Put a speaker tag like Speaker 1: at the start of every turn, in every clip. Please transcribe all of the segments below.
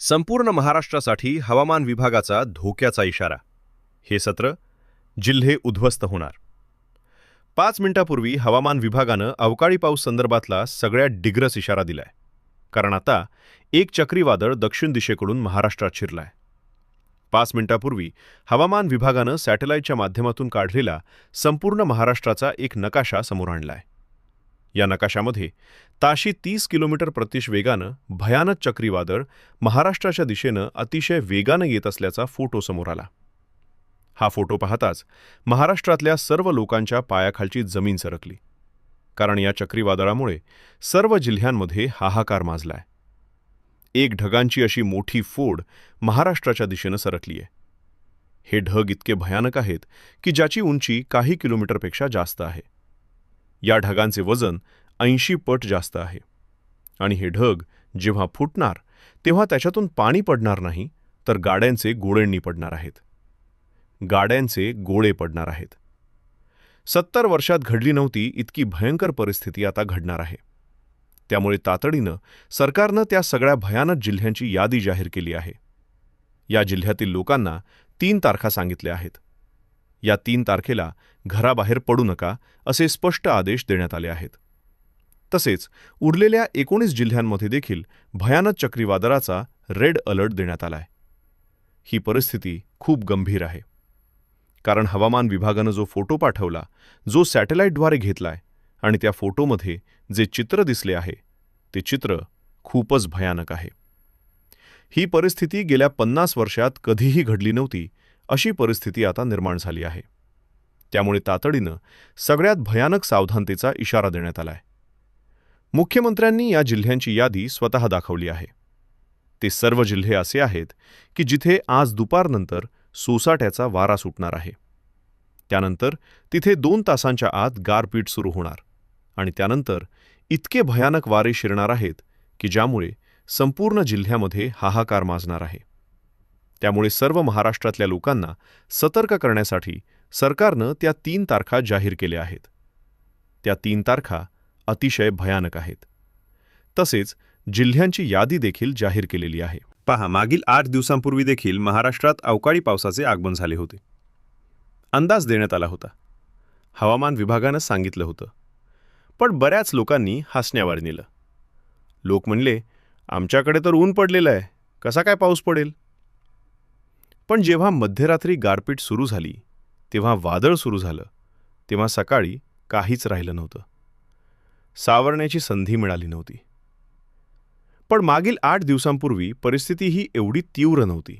Speaker 1: संपूर्ण महाराष्ट्रासाठी हवामान विभागाचा धोक्याचा इशारा. हे सत्र जिल्हे उद्ध्वस्त होणार. 5 मिनिटांपूर्वी हवामान विभागानं अवकाळी पाऊस संदर्भातला सगळ्यात डिग्रस इशारा दिलाय. कारण आता एक चक्रीवादळ दक्षिण दिशेकडून महाराष्ट्रात शिरलाय. 5 मिनिटांपूर्वी हवामान विभागानं सॅटेलाईटच्या माध्यमातून काढलेला संपूर्ण महाराष्ट्राचा एक नकाशा समोर आणलाय. या नकाशामध्ये ताशी 30 किलोमीटर प्रतिश वेगानं भयानक चक्रीवादळ महाराष्ट्राच्या दिशेनं अतिशय वेगानं येत असल्याचा फोटो समोर आला. हा फोटो पाहताच महाराष्ट्रातल्या सर्व लोकांच्या पायाखालची जमीन सरकली. कारण या चक्रीवादळामुळे सर्व जिल्ह्यांमध्ये हाहाकार माजलाय. एक ढगांची अशी मोठी फोड महाराष्ट्राच्या दिशेनं सरकलीय. हे ढग इतके भयानक आहेत की ज्याची उंची काही किलोमीटरपेक्षा जास्त आहे. या ढगांचे वजन 80 पट जास्त आहे. आणि हे ढग जेव्हा फुटणार तेव्हा त्याच्यातून पाणी पडणार नाही, तर गाड्यांचे गोळेंनी पडणार आहेत. गाड्यांचे गोळे पडणार आहेत. 70 वर्षात घडली नव्हती इतकी भयंकर परिस्थिती आता घडणार आहे. त्यामुळे तातडीनं सरकारनं त्या सगळ्या भयानक जिल्ह्यांची यादी जाहीर केली आहे. या जिल्ह्यातील लोकांना 3 तारखा सांगितल्या आहेत. या 3 तारखेला घराबाहेर पडू नका असे स्पष्ट आदेश देण्यात आले आहेत. तसेच उरलेल्या 19 जिल्ह्यांमध्ये देखील भयानक चक्रीवादळाचा रेड अलर्ट देण्यात आलाय. ही परिस्थिती खूप गंभीर आहे. कारण हवामान विभागानं जो फोटो पाठवला, जो सॅटेलाईटद्वारे घेतलाय, आणि त्या फोटोमध्ये जे चित्र दिसले आहे ते चित्र खूपच भयानक आहे. ही परिस्थिती गेल्या 50 वर्षात कधीही घडली नव्हती अशी परिस्थिती आता निर्माण झाली आहे. त्यामुळे तातडीनं सगळ्यात भयानक सावधानतेचा इशारा देण्यात आलाय. मुख्यमंत्र्यांनी या जिल्ह्यांची यादी स्वतः दाखवली आहे. ते सर्व जिल्हे असे आहेत की जिथे आज दुपारनंतर सोसाट्याचा वारा सुटणार आहे. त्यानंतर तिथे 2 तासांच्या आत गारपीट सुरू होणार आणि त्यानंतर इतके भयानक वारे शिरणार आहेत की ज्यामुळे संपूर्ण जिल्ह्यामध्ये हाहाकार माजणार आहे. त्यामुळे सर्व महाराष्ट्रातल्या लोकांना सतर्क करण्यासाठी सरकारनं त्या 3 तारखा जाहीर केल्या आहेत. त्या 3 तारखा अतिशय भयानक आहेत. तसेच जिल्ह्यांची यादी देखील जाहीर केलेली आहे. पहा, मागील 8 दिवसांपूर्वी देखील महाराष्ट्रात अवकाळी पावसाचे आगमन झाले होते. अंदाज देण्यात आला होता. हवामान विभागानं सांगितलं होतं. पण बऱ्याच लोकांनी हसण्यावर नेलं. लोक म्हणले, आमच्याकडे तर ऊन पडलेलं आहे, कसा काय पाऊस पडेल? पण जेव्हा मध्यरात्री गारपीट सुरू झाली, तेव्हा वादळ सुरू झालं, तेव्हा सकाळी काहीच राहिलं नव्हतं. सावरण्याची संधी मिळाली नव्हती. पण मागील 8 दिवसांपूर्वी परिस्थिती ही एवढी तीव्र नव्हती.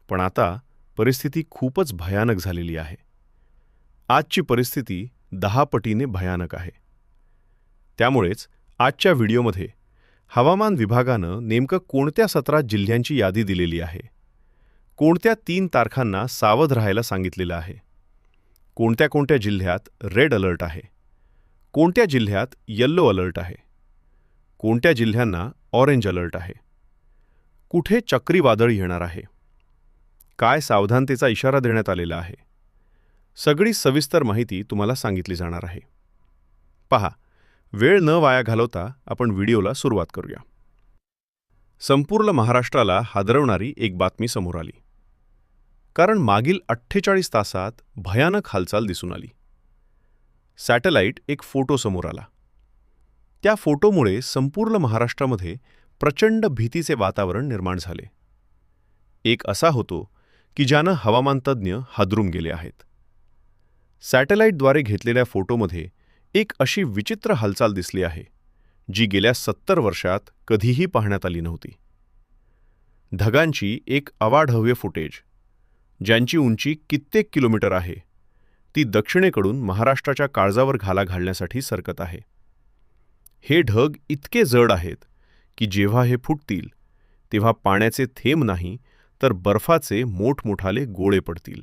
Speaker 1: पण आता परिस्थिती खूपच भयानक झालेली आहे. आजची परिस्थिती 10 पटीने भयानक आहे. त्यामुळेच आजच्या व्हिडिओमध्ये हवामान विभागानं नेमकं कोणत्या 17 जिल्ह्यांची यादी दिलेली आहे, कोणत्या 3 तारखांना सावध राहायला सांगितलेलं आहे, कोणत्या कोणत्या जिल्ह्यात रेड अलर्ट आहे, कोणत्या जिल्ह्यात येल्लो अलर्ट आहे, कोणत्या जिल्ह्यांना ऑरेंज अलर्ट आहे, कुठे चक्रीवादळ येणार आहे, काय सावधानतेचा इशारा देण्यात आलेला आहे, सगळी सविस्तर माहिती तुम्हाला सांगितली जाणार आहे. पहा, वेळ न वाया घालवता आपण व्हिडिओला सुरुवात करूया. संपूर्ण महाराष्ट्राला हादरवणारी एक बातमी समोर आली. कारण मागील 48 तासात भयानक हालचाल दिसून आली. सॅटेलाईट एक फोटो समोर आला. त्या फोटोमुळे संपूर्ण महाराष्ट्रामध्ये प्रचंड भीतीचे वातावरण निर्माण झाले. एक असा होतो की ज्यानं हवामान तज्ज्ञ हादरून गेले आहेत. सॅटेलाईटद्वारे घेतलेल्या फोटोमध्ये एक अशी विचित्र हालचाल दिसली आहे जी गेल्या 70 वर्षात कधीही पाहण्यात आली नव्हती. ढगांची एक अवाढव्य फुटेज, ज्यांची उंची कित्येक किलोमीटर आहे, ती दक्षिणेकडून महाराष्ट्राच्या काळजावर घाला घालण्यासाठी सरकत आहे. हे ढग इतके जड आहेत की जेव्हा हे फुटतील तेव्हा पाण्याचे थेंब नाही तर बर्फाचे मोठमोठाले गोळे पडतील.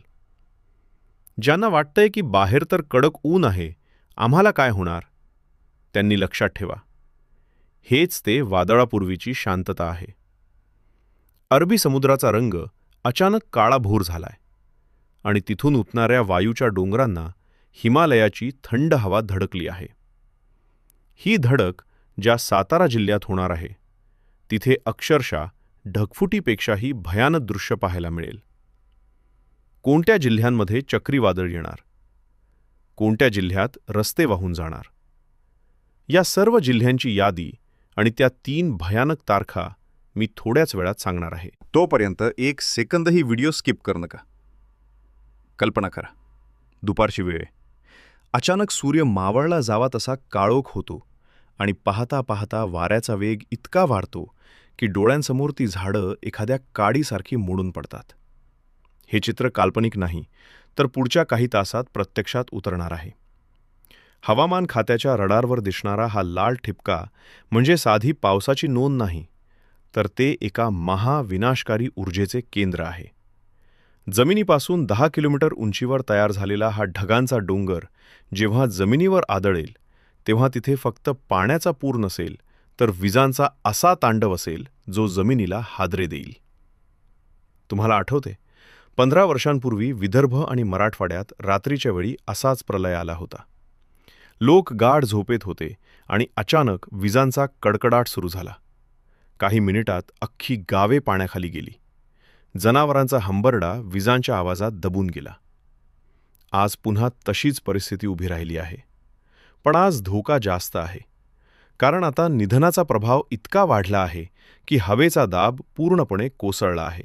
Speaker 1: ज्यांना वाटतंय की बाहेर तर कडक ऊन आहे, आम्हाला काय होणार, त्यांनी लक्षात ठेवा, हेच ते वादळापूर्वीची शांतता आहे. अरबी समुद्राचा रंग अचानक काळाभोर झालाय आणि तिथून उठणाऱ्या वायूच्या डोंगरांना हिमालयाची थंड हवा धडकली आहे. ही धडक ज्या सातारा जिल्ह्यात होणार आहे, तिथे अक्षरशः ढगफुटीपेक्षाही भयानक दृश्य पाहायला मिळेल. कोणत्या जिल्ह्यांमध्ये चक्रीवादळ येणार? कोणत्या जिल्ह्यात रस्ते वाहून जाणार? या सर्व जिल्ह्यांची यादी आणि त्या 3 भयानक तारखा मी थोड्याच वेळात सांगणार आहे.
Speaker 2: तोपर्यंत 1 सेकंदही व्हिडिओ स्किप करू नका. कल्पना करा, दुपारची वेळ आहे. अचानक सूर्य मावळला जावा तसा काळोख होतो आणि पाहता पाहता वाऱ्याचा वेग इतका वाढतो की डोळ्यांसमोर ती झाडं एखाद्या काडीसारखी मोडून पडतात. हे चित्र काल्पनिक नाही, तर पुढच्या काही तासात प्रत्यक्षात उतरणार आहे. हवामान खात्याच्या रडारवर दिसणारा हा लाल ठिपका म्हणजे साधी पावसाची नोंद नाही, तर ते एका महाविनाशकारी ऊर्जेचे केंद्र आहे. जमिनीपासून 10 किलोमीटर उंचीवर तयार झालेला हा ढगांचा डोंगर जेव्हा जमिनीवर आदळेल तेव्हा तिथे फक्त पाण्याचा पूर नसेल, तर विजांचा असा तांडव असेल जो जमिनीला हादरे देईल. तुम्हाला आठवते, 15 वर्षांपूर्वी विदर्भ आणि मराठवाड्यात रात्रीच्या वेळी असाच प्रलय आला होता. लोक गाढ झोपेत होते आणि अचानक विजांचा कडकडाट सुरू झाला. काही मिनिटात अख्खी गावे पाण्याखाली गेली. जनावरांचा हंबरडा विजांच्या आवाजात दबून गेला. आज पुन्हा तशीच परिस्थिती उभी राहिली आहे. पण आज धोका जास्त आहे, कारण आता निधनाचा प्रभाव इतका वाढला आहे की हवेचा दाब पूर्णपणे कोसळला आहे.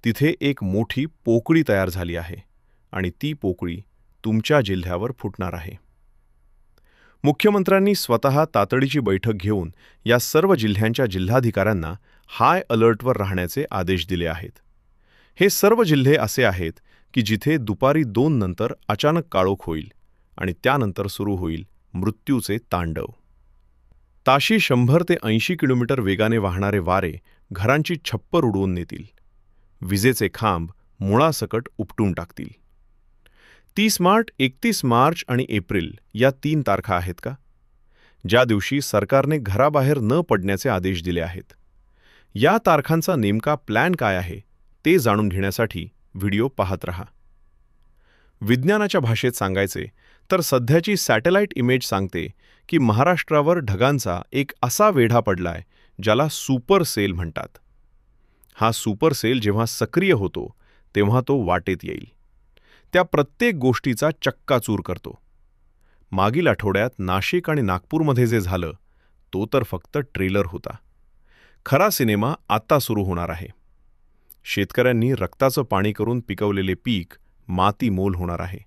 Speaker 2: तिथे एक मोठी पोकळी तयार झाली आहे आणि ती पोकळी तुमच्या जिल्ह्यावर फुटणार आहे. मुख्यमंत्र्यांनी स्वतः तातडीची बैठक घेऊन या सर्व जिल्ह्यांच्या जिल्हाधिकाऱ्यांना हाय अलर्टवर राहण्याचे आदेश दिले आहेत. हे सर्व जिल्हे असे आहेत की जिथे दुपारी 2 नंतर अचानक काळोख होईल आणि त्यानंतर सुरू होईल मृत्यूचे तांडव. ताशी 100 ते 80 किलोमीटर वेगाने वाहणारे वारे घरांची छप्पर उडवून नेतील. विजेचे खांब मुळासकट उपटून टाकतील. 30 मार्च, 31 मार्च आणि एप्रिल या 3 तारखा आहेत का, ज्या दिवशी सरकारने घराबाहेर न पडण्याचे आदेश दिले आहेत. या तारखांचा नेमका प्लॅन काय आहे ते जाणून घेण्यासाठी व्हिडिओ पाहत रहा. विज्ञानाच्या भाषेत सांगायचे तर सध्याची सॅटेलाइट इमेज सांगते की महाराष्ट्रावर ढगांचा एक असा वेढा पडलाय ज्याला सुपर सेल म्हणतात. हा सुपर सेल जेव्हा सक्रिय होतो तेव्हा तो वाटेत येईल. त्या प्रत्येक गोष्टीचा चक्काचूर करतो. मागील आठवड्यात नाशिक आणि नागपूरमध्ये जे झालं तो तर फक्त ट्रेलर होता. खरा सिनेमा आता सुरू होणार आहे. शेतकऱ्यांनी रक्ताचं पाणी करून पिकवलेले पीक मातीमोल होणार आहे.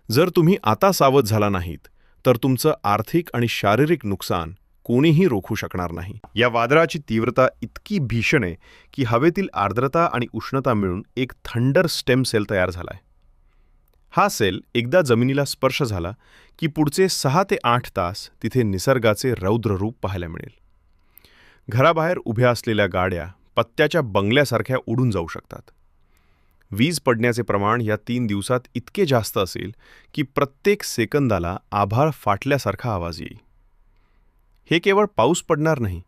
Speaker 2: जर तुम्ही आता सावध झाला नाहीत तर तुमचं आर्थिक आणि शारीरिक नुकसान कोणीही रोखू शकणार नाही. या वादळाची तीव्रता इतकी भीषण आहे की हवेतील आर्द्रता आणि उष्णता मिळून एक थंडर स्टेम सेल तयार झालाय. हा सेल एकदा जमिनीला स्पर्श झाला की पुढचे 6 ते 8 तास तिथे निसर्गाचे रौद्र रूप पाहायला मिळेल. घराबाहेर उभ्या असलेल्या गाड्या पत्त्याच्या बंगल्यासारख्या उडून जाऊ शकतात. वीज पडण्याचे प्रमाण या 3 दिवसात इतके जास्त असेल की प्रत्येक सेकंदाला आभाळ फाटल्यासारखा आवाज येईल. हे केवळ पाऊस पडणार नाही,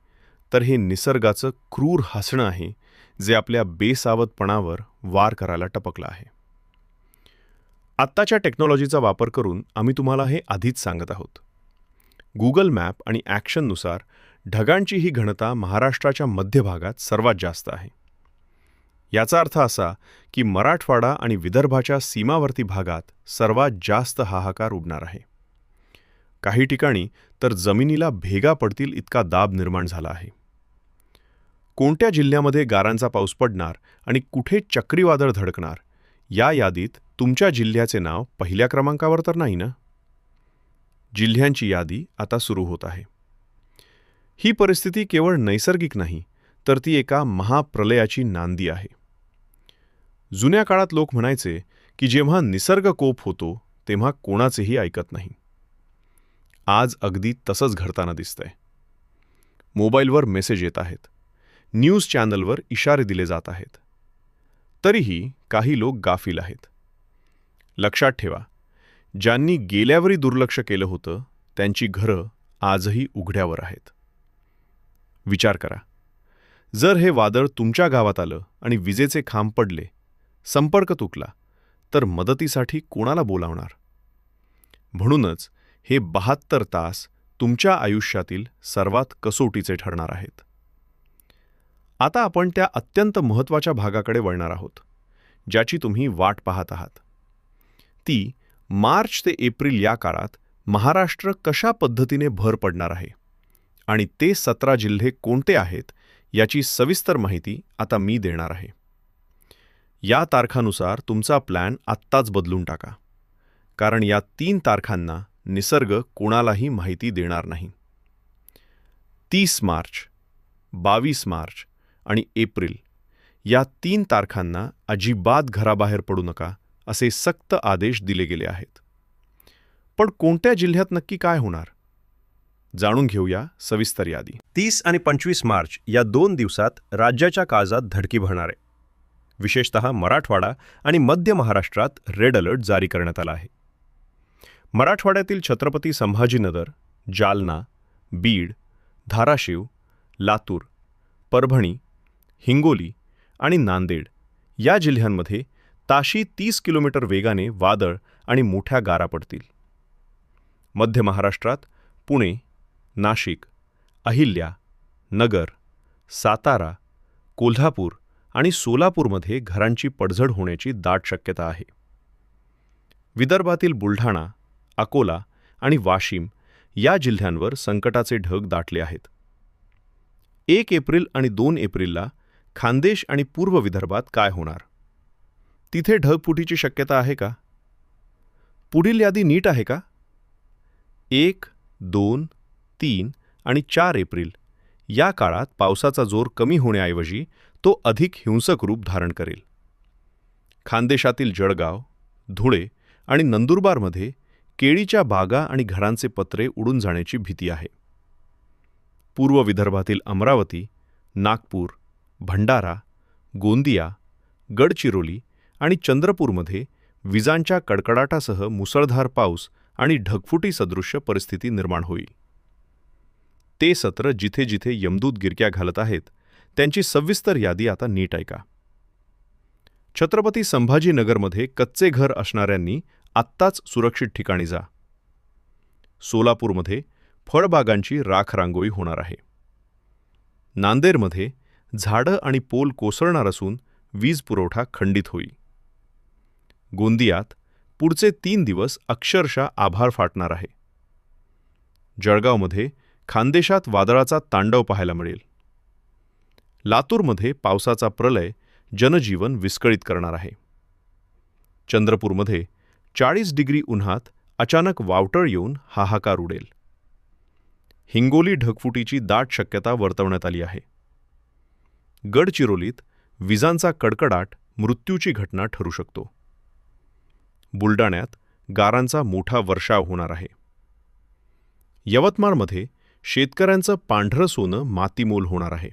Speaker 2: तर हे निसर्गाचं क्रूर हसणं आहे जे आपल्या बेसावधपणावर वार करायला टपकलं आहे. आत्ताच्या टेक्नॉलॉजीचा वापर करून आम्ही तुम्हाला हे आधीच सांगत आहोत. गुगल मॅप आणि ॲक्शननुसार ढगांची ही घनता महाराष्ट्राच्या मध्यभागात सर्वात जास्त आहे. याचा अर्थ असा की मराठवाडा आणि विदर्भाच्या सीमावर्ती भागात सर्वात जास्त हाहाकार उडणार आहे. काही ठिकाणी तर जमिनीला भेगा पडतील इतका दाब निर्माण झाला आहे. कोणत्या जिल्ह्यामध्ये गारांचा पाऊस पडणार आणि कुठे चक्रीवादळ धडकणार या यादीत तुमच्या जिल्ह्याचे नाव पहिल्या क्रमांकावर तर नाही ना? जिल्ह्यांची यादी आता सुरू होत आहे. ही परिस्थिती केवळ नैसर्गिक नाही, तर ती एका महाप्रलयाची नांदी आहे. जुन्या काळात लोक म्हणायचे की जेव्हा निसर्ग कोप होतो तेव्हा कोणाचेही ऐकत नाही. आज अगदी तसंच घडताना दिसतंय. मोबाईलवर मेसेज येत आहेत. न्यूज चॅनलवर इशारे दिले जात आहेत. तरीही काही लोक गाफील आहेत. लक्षात ठेवा, ज्यांनी गेल्यावरी दुर्लक्ष केलं होतं त्यांची घरं आजही उघड्यावर आहेत. विचार करा, जर हे वादळ तुमच्या गावात आलं आणि विजेचे खांब पडले, संपर्क तुटला, तर मदतीसाठी कोणाला बोलावणार? म्हणूनच हे 72 तास तुमच्या आयुष्यातील सर्वात कसोटीचे ठरणार आहेत. आता आपण त्या अत्यंत महत्त्वाच्या भागाकडे वळणार आहोत, ज्याची तुम्ही वाट पाहत आहात. ती मार्च ते एप्रिल या काळात महाराष्ट्र कशा पद्धतीने भर पडणार आहे आणि ते 17 जिल्हे कोणते आहेत याची सविस्तर माहिती आता मी देणार आहे. या तारखानुसार तुमचा प्लॅन आत्ताच बदलून टाका, कारण या 3 तारखांना निसर्ग कोणालाही माहिती देणार नाही. 30 मार्च, 22 मार्च आणि एप्रिल या 3 तारखांना अजिबात घराबाहेर पडू नका असे सक्त आदेश दिले गेले आहेत. पण कोणत्या जिल्ह्यात नक्की काय होणार? जाणून घेऊया सविस्तर यादी.
Speaker 1: 30 आणि 25 मार्च या 2 दिवसात राज्याच्या काळजात धडकी भरणार आहे. विशेषतः मराठवाडा आणि मध्य महाराष्ट्रात रेड अलर्ट जारी करण्यात आला आहे. मराठवाड्यातील छत्रपती संभाजीनगर, जालना, बीड, धाराशिव, लातूर, परभणी, हिंगोली आणि नांदेड या जिल्ह्यांमध्ये ताशी 30 किलोमीटर वेगाने वादळ आणि मोठ्या गारा पडतील. मध्य महाराष्ट्रात पुणे, नाशिक, अहिल्या, नगर, सातारा, कोल्हापूर आणि सोलापूरमध्ये घरांची पडझड होण्याची दाट शक्यता आहे. विदर्भातील बुलढाणा, अकोला आणि वाशिम या जिल्ह्यांवर संकटाचे ढग दाटले आहेत. 1 एप्रिल आणि 2 एप्रिलला खानदेश आणि पूर्व विदर्भात काय होणार? तिथे ढगफुटीची शक्यता आहे का? पुढील यादी नीट आहे का? 1, 2, 3 आणि 4 एप्रिल या काळात पावसाचा जोर कमी होण्याऐवजी तो अधिक हिंसक रूप धारण करेल. खानदेशातील जळगाव, धुळे आणि नंदुरबारमध्ये केळीच्या बागा आणि घरांचे पत्रे उडून जाण्याची भीती आहे. पूर्व विदर्भातील अमरावती, नागपूर, भंडारा, गोंदिया, गडचिरोली आणि चंद्रपूरमध्ये विजांच्या कडकडाटासह मुसळधार पाऊस आणि ढगफुटी सदृश्य परिस्थिती निर्माण होईल. ते सत्र जिथे जिथे यमदूत गिरक्या घालत आहेत त्यांची सविस्तर यादी आता नीट ऐका. छत्रपती संभाजीनगरमध्ये कच्चे घर असणाऱ्यांनी आत्ताच सुरक्षित ठिकाणी जा. सोलापूरमध्ये फळबागांची राखरांगोळी होणार आहे. नांदेडमध्ये झाडं आणि पोल कोसळणार असून वीज पुरवठा खंडित होईल. गोंदियात पुढचे 3 दिवस अक्षरशः आभाळ फाटणार आहे. जळगावमध्ये खानदेशात वादळाचा तांडव पाहायला मिळेल. लातूरमध्ये पावसाचा प्रलय जनजीवन विस्कळीत करणार आहे. चंद्रपूरमध्ये 40 डिग्री उन्हात अचानक वावटळ येऊन हाहाकार उडेल. हिंगोली ढगफुटीची दाट शक्यता वर्तवण्यात आली आहे. गडचिरोलीत विजांचा कडकडाट मृत्यूची घटना ठरू शकतो. बुलडाण्यात गारांचा मोठा वर्षाव होणार आहे. यवतमाळमध्ये शेतकऱ्यांचं पांढरं सोनं मातीमोल होणार आहे.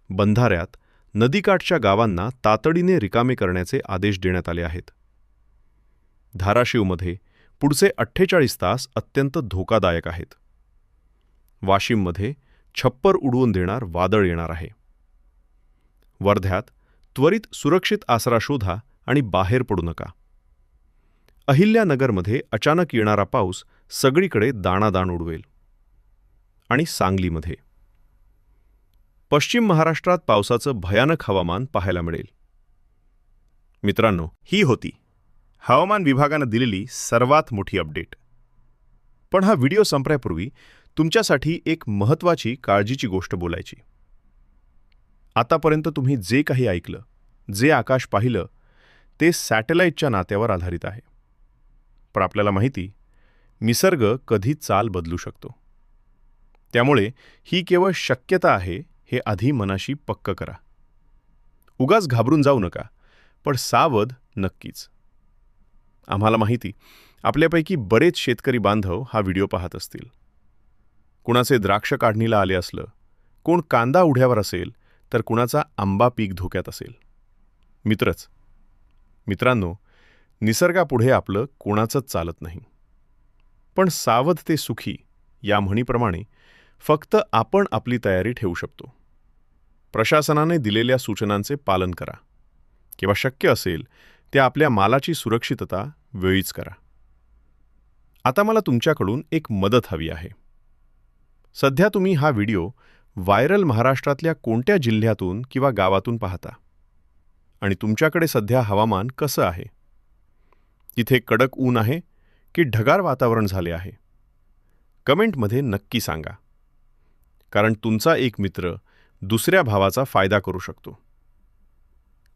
Speaker 1: बंधाऱ्यात नदीकाठच्या गावांना तातडीने रिकामे करण्याचे आदेश देण्यात आले आहेत. धाराशिवमध्ये पुढचे 48 तास अत्यंत धोकादायक आहेत. वाशिममध्ये छप्पर उडवून देणार वादळ येणार आहे. वर्ध्यात त्वरित सुरक्षित आसरा शोधा आणि बाहेर पडू नका. अहिल्यानगरमध्ये अचानक येणारा पाऊस सगळीकडे दाणादाण उडवेल. आणि सांगलीमध्ये पश्चिम महाराष्ट्रात पावसाचं भयानक हवामान पाहायला मिळेल. मित्रांनो, ही होती हवामान विभागानं दिलेली सर्वात मोठी अपडेट. पण हा व्हिडिओ संपण्यापूर्वी तुमच्यासाठी एक महत्त्वाची काळजीची गोष्ट बोलायची. आतापर्यंत तुम्ही जे काही ऐकलं, जे आकाश पाहिलं, ते सॅटेलाईटच्या नात्यावर आधारित आहे. पण आपल्याला माहिती, निसर्ग कधी चाल बदलू शकतो. त्यामुळे ही केवळ शक्यता आहे हे आधी मनाशी पक्क करा. उगाच घाबरून जाऊ नका, पण सावध नक्कीच. आम्हाला माहिती, आपल्यापैकी बरेच शेतकरी बांधव हा व्हिडिओ पाहत असतील. कुणाचे द्राक्ष काढणीला आले असलं, कोण कांदा उढ्यावर असेल, तर कुणाचा आंबा पीक धोक्यात असेल. मित्रांनो, निसर्गापुढे आपलं कोणाचंच चालत नाही. पण सावध ते सुखी या म्हणीप्रमाणे फक्त आपण आपली तयारी ठेवू शकतो. प्रशासनाने दिलेल्या सूचनांचे पालन करा किंवा शक्य असेल त्या आपल्या मालाची सुरक्षितता वेळीच करा. आता मला तुमच्याकडून एक मदत हवी आहे. सध्या तुम्ही हा व्हिडिओ
Speaker 2: व्हायरल महाराष्ट्रातल्या कोणत्या जिल्ह्यातून किंवा गावातून पाहता आणि तुमच्याकडे सध्या हवामान कसं आहे. इथे कडक ऊन आहे की ढगाळ वातावरण झाले आहे. कमेंटमध्ये नक्की सांगा, कारण तुमचा एक मित्र दुसऱ्या भावाचा फायदा करू शकतो.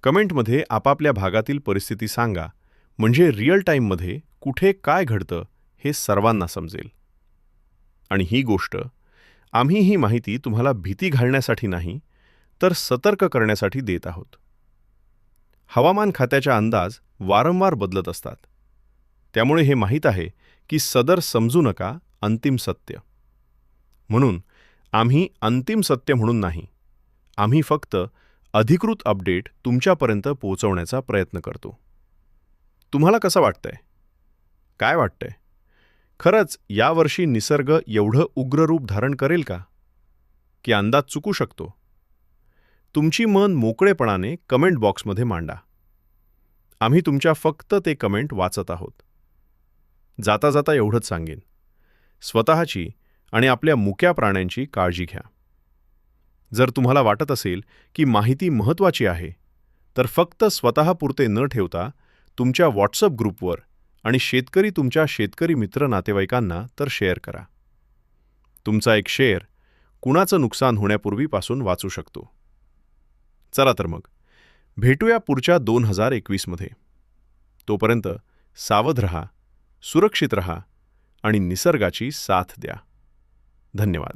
Speaker 2: कमेंटमध्ये आपापल्या भागातील परिस्थिती सांगा, म्हणजे रिअल टाईममध्ये कुठे काय घडतं हे सर्वांना समजेल. आणि ही गोष्ट, आम्ही ही माहिती तुम्हाला भीती घालण्यासाठी नाही, तर सतर्क करण्यासाठी देत आहोत. हवामान खात्याचा अंदाज वारंवार बदलत असतात. त्यामुळे हे माहीत आहे की सदर समजू नका अंतिम सत्य. म्हणून आम्ही अंतिम सत्य म्हणून नाही, आम्ही फक्त अधिकृत अपडेट तुमच्यापर्यंत पोहोचवण्याचा प्रयत्न करतो. तुम्हाला कसं वाटतंय? काय वाटतंय? खरंच यावर्षी निसर्ग एवढं उग्र रूप धारण करेल का? की अंदाज चुकू शकतो? तुमची मन मोकळेपणाने कमेंट बॉक्समध्ये मांडा. आम्ही तुमच्या फक्त ते कमेंट वाचत आहोत. जाता जाता एवढंच सांगेन, स्वतःची आणि आपल्या मुक्या प्राण्यांची काळजी घ्या. जर तुम्हाला वाटत असेल की माहिती महत्त्वाची आहे, तर फक्त स्वतःपुरते न ठेवता तुमच्या व्हॉट्सअप ग्रुपवर आणि तुमच्या शेतकरी मित्र नातेवाईकांना तर शेअर करा. तुमचा एक शेअर कुणाचं नुकसान होण्यापूर्वीपासून वाचू शकतो. चला तर मग, भेटूया पुढच्या 2021 मध्ये. तोपर्यंत सावध रहा, सुरक्षित रहा आणि निसर्गाची साथ द्या. धन्यवाद.